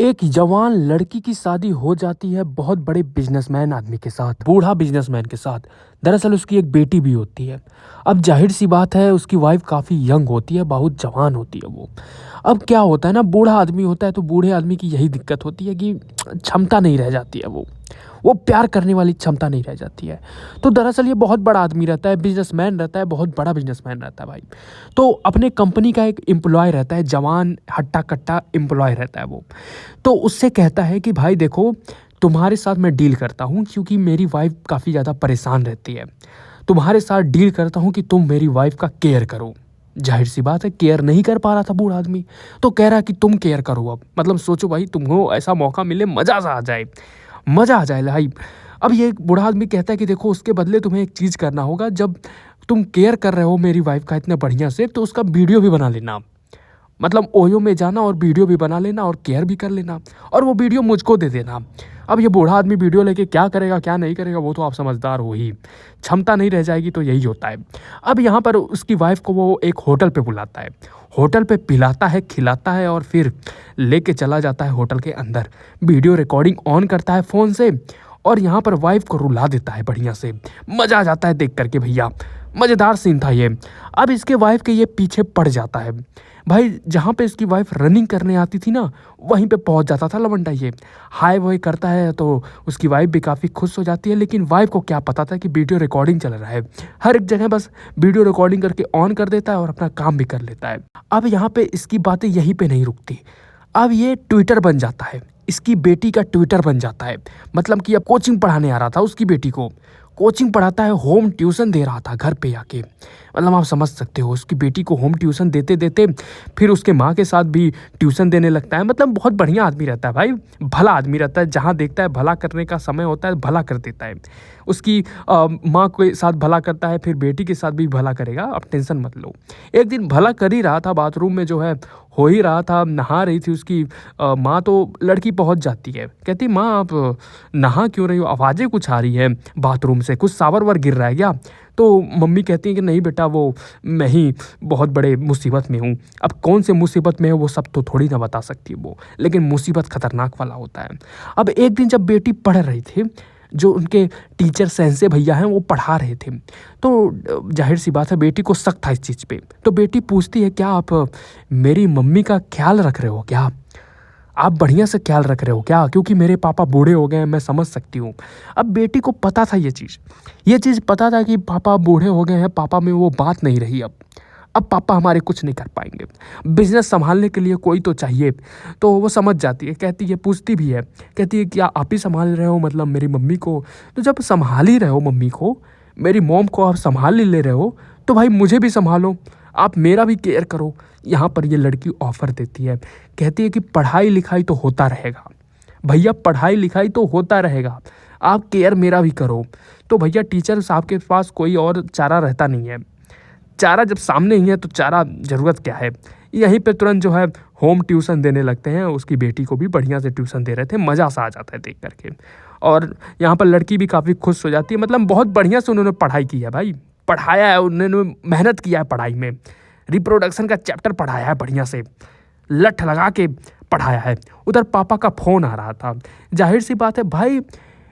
एक जवान लड़की की शादी हो जाती है बहुत बड़े बिजनेसमैन आदमी के साथ, बूढ़ा बिजनेसमैन के साथ। दरअसल उसकी एक बेटी भी होती है। अब जाहिर सी बात है उसकी वाइफ काफ़ी यंग होती है, बहुत जवान होती है वो। अब क्या होता है ना, बूढ़ा आदमी होता है तो बूढ़े आदमी की यही दिक्कत होती है कि क्षमता नहीं रह जाती है, वो प्यार करने वाली क्षमता नहीं रह जाती है। तो दरअसल ये बहुत बड़ा आदमी रहता है, बिजनेसमैन रहता है, बहुत बड़ा बिजनेसमैन रहता है भाई। तो अपने कंपनी का एक एम्प्लॉय रहता है, जवान हट्टा कट्टा एम्प्लॉय रहता है वो। तो उससे कहता है कि भाई देखो, तुम्हारे साथ मैं डील करता हूँ क्योंकि मेरी वाइफ काफ़ी ज़्यादा परेशान रहती है। तुम्हारे साथ डील करता हूँ कि तुम मेरी वाइफ का केयर करो। जाहिर सी बात है केयर नहीं कर पा रहा था बूढ़ा आदमी, तो कह रहा है कि तुम केयर करो। अब मतलब सोचो भाई, तुमको ऐसा मौका मिले, मज़ा सा आ जाए, मज़ा आ जाए भाई। अब ये बूढ़ा आदमी कहता है कि देखो, उसके बदले तुम्हें एक चीज़ करना होगा। जब तुम केयर कर रहे हो मेरी वाइफ का इतने बढ़िया से, तो उसका वीडियो भी बना लेना। मतलब ओयो में जाना और वीडियो भी बना लेना और केयर भी कर लेना, और वो वीडियो मुझको दे देना। अब ये बूढ़ा आदमी वीडियो लेके क्या करेगा क्या नहीं करेगा वो तो आप समझदार हो ही। क्षमता नहीं रह जाएगी तो यही होता है। अब यहाँ पर उसकी वाइफ को वो एक होटल पे बुलाता है, होटल पे पिलाता है, खिलाता है और फिर लेके चला जाता है होटल के अंदर। वीडियो रिकॉर्डिंग ऑन करता है फ़ोन से और यहाँ पर वाइफ को रुला देता है बढ़िया से। मज़ा आ जाता है देख करके भैया, मज़ेदार सीन था ये। अब इसके वाइफ के ये पीछे पड़ जाता है भाई। जहाँ पे इसकी वाइफ रनिंग करने आती थी ना, वहीं पे पहुँच जाता था लवंडा ये। हाय वाय करता है तो उसकी वाइफ भी काफ़ी खुश हो जाती है, लेकिन वाइफ को क्या पता था कि वीडियो रिकॉर्डिंग चल रहा है। हर एक जगह बस वीडियो रिकॉर्डिंग करके ऑन कर देता है और अपना काम भी कर लेता है। अब यहाँ पे इसकी बातें यहीं पे नहीं रुकती। अब ये ट्विटर बन जाता है, इसकी बेटी का ट्विटर बन जाता है। मतलब कि अब कोचिंग पढ़ाने आ रहा था उसकी बेटी को, कोचिंग पढ़ाता है, होम ट्यूशन दे रहा था घर पे आके। मतलब आप समझ सकते हो, उसकी बेटी को होम ट्यूशन देते देते फिर उसके माँ के साथ भी ट्यूशन देने लगता है। मतलब बहुत बढ़िया आदमी रहता है भाई, भला आदमी रहता है। जहाँ देखता है भला करने का समय होता है भला कर देता है। उसकी माँ के साथ भला करता है, फिर बेटी के साथ भी भला करेगा, आप टेंशन मत लो। एक दिन भला कर ही रहा था, बाथरूम में जो है हो ही रहा था, नहा रही थी उसकी माँ। तो लड़की पहुँच जाती है, कहती माँ आप नहा क्यों रही हो, आवाज़ें कुछ आ रही है बाथरूम से, कुछ सावर वावर गिर रहा है क्या। तो मम्मी कहती है कि नहीं बेटा, वो मैं ही बहुत बड़े मुसीबत में हूँ। अब कौन से मुसीबत में है वो सब तो थोड़ी ना बता सकती है वो, लेकिन मुसीबत खतरनाक वाला होता है। अब एक दिन जब बेटी पढ़ रही थी, जो उनके टीचर सेंसे भैया हैं वो पढ़ा रहे थे, तो जाहिर सी बात है बेटी को शक था इस चीज़ पे। तो बेटी पूछती है क्या आप मेरी मम्मी का ख्याल रख रहे हो क्या, आप बढ़िया से ख्याल रख रहे हो क्या, क्योंकि मेरे पापा बूढ़े हो गए हैं, मैं समझ सकती हूँ। अब बेटी को पता था ये चीज़ पता था कि पापा बूढ़े हो गए हैं, पापा में वो बात नहीं रही। अब पापा हमारे कुछ नहीं कर पाएंगे, बिजनेस संभालने के लिए कोई तो चाहिए। तो वो समझ जाती है, कहती है, पूछती भी है, कहती है क्या आप ही संभाल रहे हो मतलब मेरी मम्मी को। तो जब संभाल ही रहे हो मम्मी को, मेरी मॉम को आप संभाल ही ले रहे हो, तो भाई मुझे भी संभालो, आप मेरा भी केयर करो। यहाँ पर ये लड़की ऑफ़र देती है, कहती है कि पढ़ाई लिखाई तो होता रहेगा भैया, पढ़ाई लिखाई तो होता रहेगा, आप केयर मेरा भी करो। तो भैया टीचर साहब के पास कोई और चारा रहता नहीं है, चारा जब सामने ही है तो चारा ज़रूरत क्या है। यहीं पे तुरंत जो है होम ट्यूशन देने लगते हैं, उसकी बेटी को भी बढ़िया से ट्यूशन दे रहे थे, मज़ा सा आ जाता है देख करके। और यहाँ पर लड़की भी काफ़ी खुश हो जाती है। मतलब बहुत बढ़िया से उन्होंने पढ़ाई की है भाई, पढ़ाया है उन्होंने, मेहनत किया है पढ़ाई में, रिप्रोडक्शन का चैप्टर पढ़ाया है बढ़िया से, लठ लगा के पढ़ाया है। उधर पापा का फ़ोन आ रहा था। जाहिर सी बात है भाई,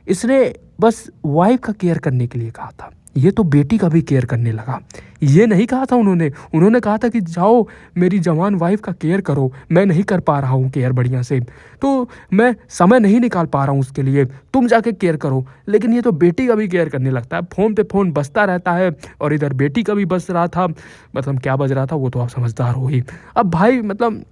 इसने बस वाइफ का केयर करने के लिए कहा था, ये तो बेटी का भी केयर करने लगा। ये नहीं कहा था उन्होंने कहा था कि जाओ मेरी जवान वाइफ का केयर करो, मैं नहीं कर पा रहा हूँ केयर बढ़िया से, तो मैं समय नहीं निकाल पा रहा हूँ उसके लिए, तुम जाके केयर करो। लेकिन ये तो बेटी का भी केयर करने लगता है, फ़ोन पे फ़ोन बजता रहता है और इधर बेटी का भी बज रहा था। मतलब क्या बज रहा था वो तो आप समझदार हो ही। अब भाई मतलब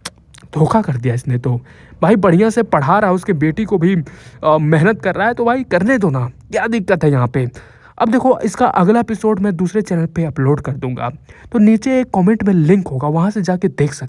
धोखा कर दिया इसने तो भाई, बढ़िया से पढ़ा रहा है उसके बेटी को भी, मेहनत कर रहा है, तो भाई करने दो ना, क्या दिक्कत है यहाँ पे। अब देखो इसका अगला एपिसोड मैं दूसरे चैनल पे अपलोड कर दूंगा, तो नीचे एक कमेंट में लिंक होगा, वहाँ से जाके देख सकते